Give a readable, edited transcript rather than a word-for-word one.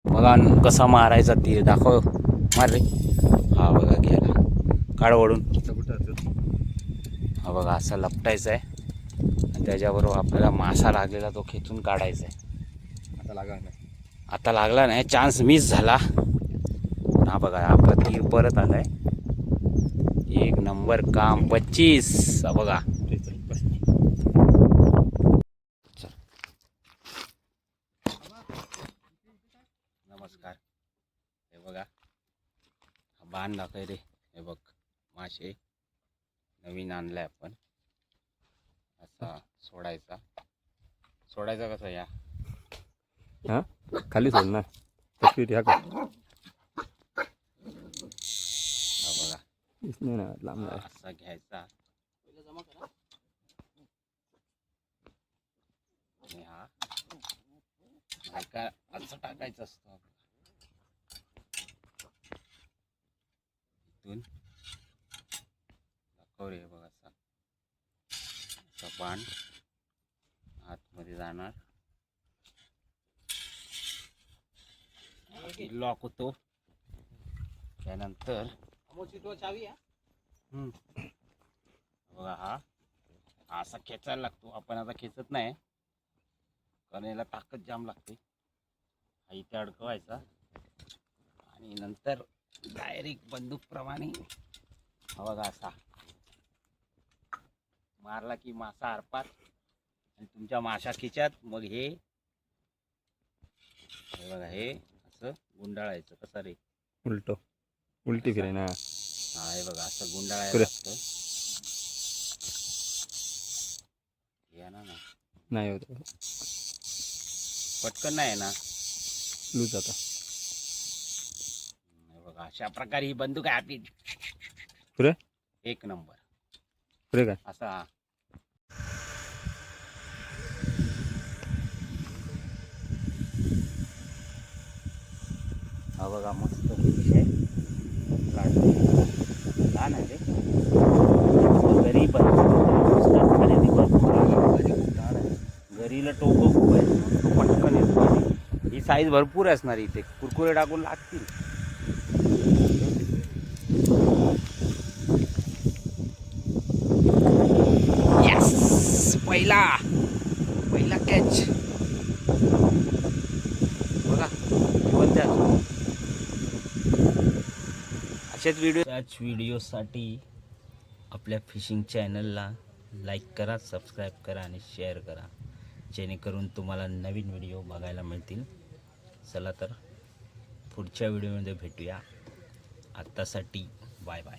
बघा कसा मारायचा तीर दाखव. मार रे. हा बघा गेला. काढ ओढून. हा बघा असं लपटायचं आहे आणि त्याच्याबरोबर आपल्याला मासा लागलेला तो खेचून काढायचा आहे. आता लागला नाही, चान्स मिस झाला. हा बघा आपला तीर परत आलाय. एक नंबर काम. 25. बघा नमस्कार. हे बघा बाण दाखव रे. हे बघ मासे नवीन आणलाय आपण. असा सोडायचा कसा या हा खाली सोड ना. तस्वीर या का हा बघा इसने ना लांब जाय. असा घ्यायचा आणि हा का असं टाकायचं असतं. इथून दाखव रे. बघा असा बाण आतमध्ये जाणार, लॉक होतो. त्यानंतर बघा हा असा खेचायला लागतो. आपण आता खेचत नाही कारण याला ताकद जाम लागते. हा इथे अडकवायचा आणि नंतर डायरेक्ट बंदूकप्रमाणे हा बघा असा मारला की मासा आरपार आणि तुमच्या माशा खिच्यात. मग हे बघा हे असं गुंडाळायचं. कसं रे? उलटी फिरे ना. हा हे बघा असं गुंडाळायला लागतं. या ना नाही होत पटकन नाही ना लूज आता. बघा अशा प्रकारे ही बंदूक आहे आपली. पुरे एक नंबर पुरे काय असा. हा बघा मस्त फिश आहे. लहान आहे रे. घरी घरीला टोकं खूप आहे तो पटकन येतो. ही साईज भरपूर असणार इथे. कुरकुरे टाकून लागतील. यस पहिला कॅच बघा. त्याच व्हिडिओसाठी आपल्या फिशिंग चॅनलला लाईक करा, सबस्क्राईब करा आणि शेअर करा, जेणेकरून तुम्हाला नवीन व्हिडिओ बघायला मिळतील. चला तर पुढच्या व्हिडिओमध्ये भेटूया. आत्तासाठी बाय बाय.